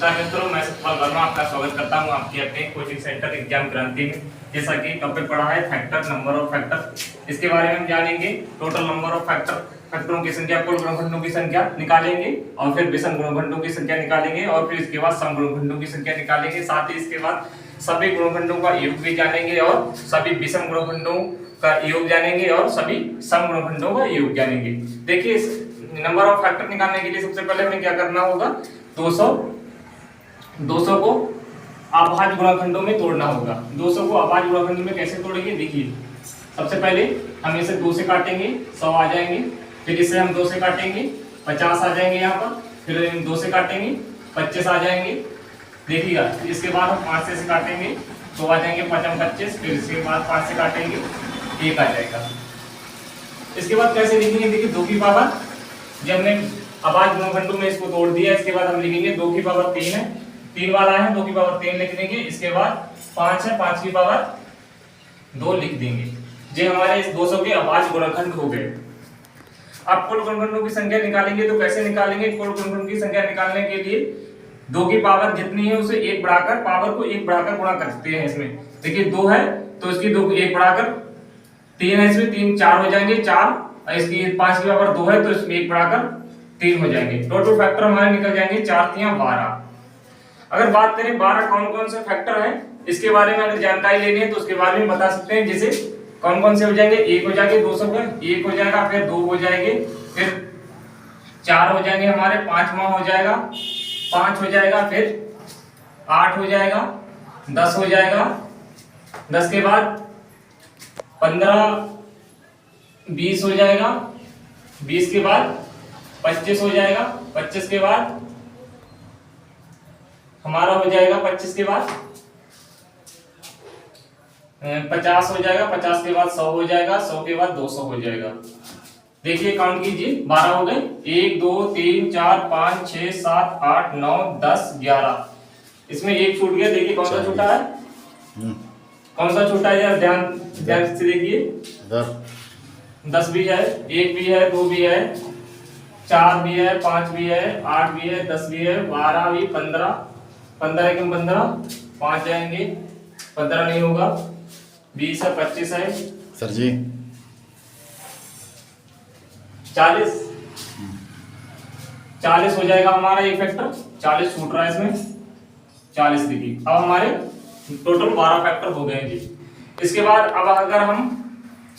नमस्कार मित्रों, मैं सतपाल वर्मा आपका स्वागत करता हूं आपके अपने कोचिंग सेंटर एग्जाम क्रांति में। जैसा कि टॉपिक पढ़ा है फैक्टर, नंबर ऑफ फैक्टर, इसके बारे में हम जानेंगे। टोटल नंबर ऑफ फैक्टरों की संख्या, कुल गुणनखंडों की संख्या निकालेंगे और फिर विषम गुणनखंडों की संख्या निकालेंगे और फिर इसके बाद सम गुणनखंडों की संख्या निकालेंगे। साथ ही इसके बाद सभी गुणनखंडों का योग भी जानेंगे और सभी विषम गुणनखंडों का योग जानेंगे और सभी सम गुणनखंडों का योग जानेंगे। देखिए, नंबर ऑफ फैक्टर निकालने के लिए सबसे पहले हमें क्या करना होगा, 200 को अभाज्य गुणनखंडों में तोड़ना होगा। 200 को अभाज्य गुणनखंड में कैसे तोड़ेंगे, देखिए सबसे पहले हम इसे 2 से काटेंगे, 100 आ जाएंगे। फिर इसे हम 2 से काटेंगे, 50 आ जाएंगे यहाँ पर। फिर हम 2 से काटेंगे, 25 आ जाएंगे। देखिएगा, इसके बाद हम 5 से काटेंगे तो आ जाएंगे 5 25। फिर इसके बाद 5 से काटेंगे, 1 आ जाएगा। इसके बाद कैसे लिखेंगे, देखिए 2 की पावर, जब हमने अभाज्य गुणनखंडों में इसको तोड़ दिया, इसके बाद हम लिखेंगे 2 की पावर 3 है, 3 वाला है, 2 की पावर 3 लिख देंगे। इसके बाद 5 है, 5 की पावर 2 लिख देंगे। ये हमारे इस 200 के अभाज्य गुणनखंड हो गए। अब कुल गुणनखंडों की संख्या निकालेंगे तो कैसे निकालेंगे, कुल गुणनखंड की संख्या निकालने के लिए 2 की पावर जितनी है उसे 1 बढ़ाकर, पावर को 1 बढ़ाकर गुणा करते हैं। इसमें देखिए 2 है तो इसकी 2 को 1 बढ़ाकर, 3 है इसमें 3 4 हो जाएंगे 4, और इसकी 5 की पावर 2 है तो इसमें 1 बढ़ाकर 3 हो जाएंगे। टोटल फैक्टर हमारे निकल जाएंगे 4 3 12। अगर बात करें 12 कौन कौन से फैक्टर हैं, इसके बारे में अगर जानकारी लेनी है तो उसके बारे में बता सकते हैं। जैसे कौन कौन से हो जाएंगे, 1 हो जाएंगे 200 का, 1 हो जाएगा, फिर 2 हो जाएंगे, फिर 4 हो जाएंगे हमारे, 5वां हो जाएगा, 5 हो जाएगा, फिर 8 हो जाएगा, 10 हो जाएगा, 10 के बाद 15 20 हो जाएगा, 20 के बाद 25 हो जाएगा, 25 के बाद हमारा हो जाएगा, 25 के बाद 50 हो जाएगा, 50 के बाद 100 हो जाएगा, 100 के बाद 200 हो जाएगा। देखिए काउंट कीजिए, 12 हो गए, 1 2 3 4 5 6 7 8 9 10 11। इसमें एक छूट गया, देखिए कौन सा छूटा है, कौन सा छूटा है यार, ध्यान से देखिए। 10 भी है, 1 भी है, 2 भी है, 4 भी है, 5 भी है, 8 भी है, 10 भी है, 12 भी, 15 15 एकम 15, 5 जाएंगे, 15 नहीं होगा, 20 है, 25 है सर जी, 40 40 हो जाएगा हमारा एक फैक्टर, 40 छूट रहा है इसमें, 40 देखिए। अब हमारे टोटल 12 फैक्टर हो गए जी। इसके बाद अब अगर हम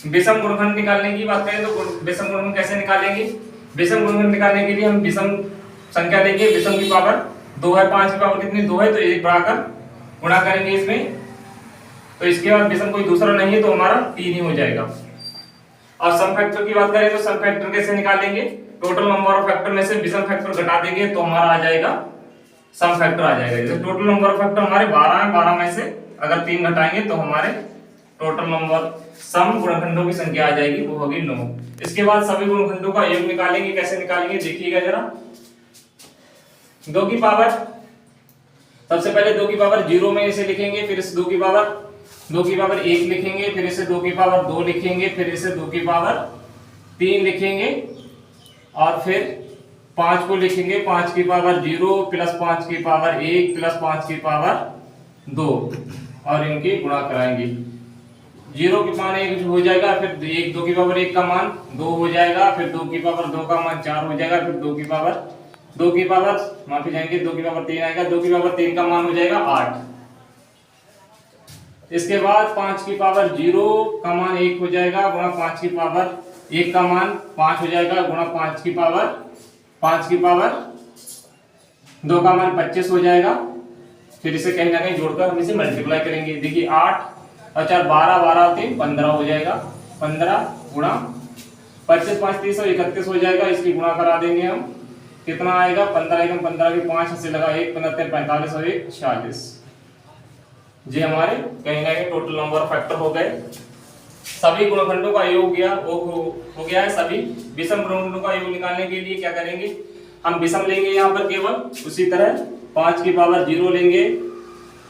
विषम गुणनखंड निकालने की बात करें तो विषम गुणनखंड कैसे निकालेंगे, विषम गुणनखंड निकालने के लिए हम विषम संख्या लेंगे, विषम की पावर 2 है, 5 की पावर कितनी 2 है तो 1 बढ़ाकर गुणा करेंगे इसमें, तो इसके बाद विषम कोई दूसरा नहीं है तो हमारा 3 ही हो जाएगा। और सम फैक्टर की बात करें तो सम फैक्टर कैसे निकालेंगे, टोटल नंबर ऑफ फैक्टर में से विषम फैक्टर घटा देंगे तो हमारा आ जाएगा सम फैक्टर आ जाएगा। जैसे टोटल नंबर ऑफ फैक्टर हमारे 12 है, 12 में से अगर 3 घटाएंगे तो हमारे टोटल नंबर सम गुणनखंडों की संख्या आ जाएगी, वो होगी 9। इसके बाद सभी गुणनखंडों का योग निकालेंगे, कैसे निकालेंगे देखिएगा जरा। 2 की पावर, सबसे पहले 2 की पावर 0 में इसे लिखेंगे, फिर इसे 2 की पावर 1 लिखेंगे, फिर इसे 2 की पावर 2 लिखेंगे, फिर इसे 2 की पावर 3 लिखेंगे और फिर 5 को लिखेंगे 5 की पावर 0 प्लस 5 की पावर 1 प्लस 5 की पावर 2 और इनकी गुणा कराएंगे। 0 की मान 1 हो जाएगा, फिर 2 की पावर 1 का मान 2 हो जाएगा, फिर 2 की पावर 2 का मान 4 हो जाएगा, फिर 2 की पावर माफी जाएंगे 2 की पावर 3 आएगा, 2 की पावर 3 का मान हो जाएगा 8। इसके बाद 5 की पावर 0 का मान 1 हो जाएगा, गुणा 5 की पावर 1 का मान 5 हो जाएगा, गुणा 5 की पावर 2 का मान 25 हो जाएगा। फिर इसे कहीं ना कहीं जोड़कर हम इसे मल्टीप्लाई करेंगे। देखिए 8 और 4 12 12 होते 15 हो जाएगा, 15 गुणा 25 5 30 और 31 हो जाएगा। इसकी गुणा करा देंगे हम, कितना आएगा 15 एकम 15 के 5 से लगा 1 15 45 और 1 46। ये हमारे कहीं ना कहीं टोटल नंबर ऑफ फैक्टर हो गए। सभी गुणनखंडों का योग हो गया है। सभी विषम गुणनखंडों का योग निकालने के लिए क्या करेंगे, हम विषम लेंगे यहाँ पर केवल, उसी तरह 5 की पावर 0 लेंगे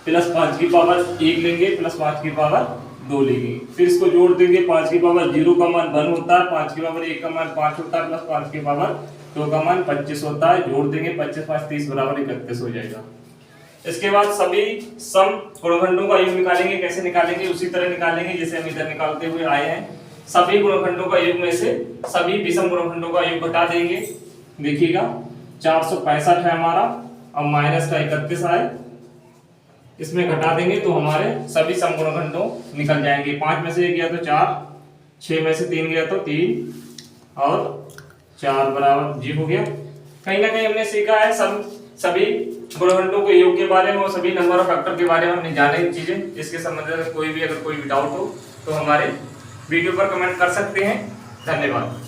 प्लस 5 की पावर 1 लेंगे प्लस 5 की पावर 2 लेंगे, फिर इसको जोड़ देंगे। 5 की पावर 0 का मान 1 होता है, 5 की पावर 1 का मान 5 होता है, प्लस 5 की पावर 2 का मान 25 होता है, जोड़ देंगे। 25 5 30 बराबर 31 हो जाएगा। इसके बाद सभी सम गुणनखंडों का योग निकालेंगे। कैसे निकालेंगे? उसी तरह निकालेंगे जैसे हम इधर निकालते हुए आए हैं। सभी गुणनखंडों का योग में से सभी विषम गुणनखंडों का योग घटा देंगे। देखिएगा 465 है हमारा, अब माइनस का 31 आए, इसमें घटा देंगे तो हमारे सभी सम गुणनखंडों निकल जाएंगे। 5 में से 1 गया तो 4, 6 में से 3 गया तो 3 और 4 बराबर जी हो गया। कहीं ना कहीं हमने सीखा है सभी गुणनखंडों के योग के बारे में और सभी नंबर और फैक्टर के बारे में हमने जाने चीजें। इसके संबंध में कोई भी अगर कोई भी डाउट हो तो हमारे वीडियो पर कमेंट कर सकते हैं। धन्यवाद।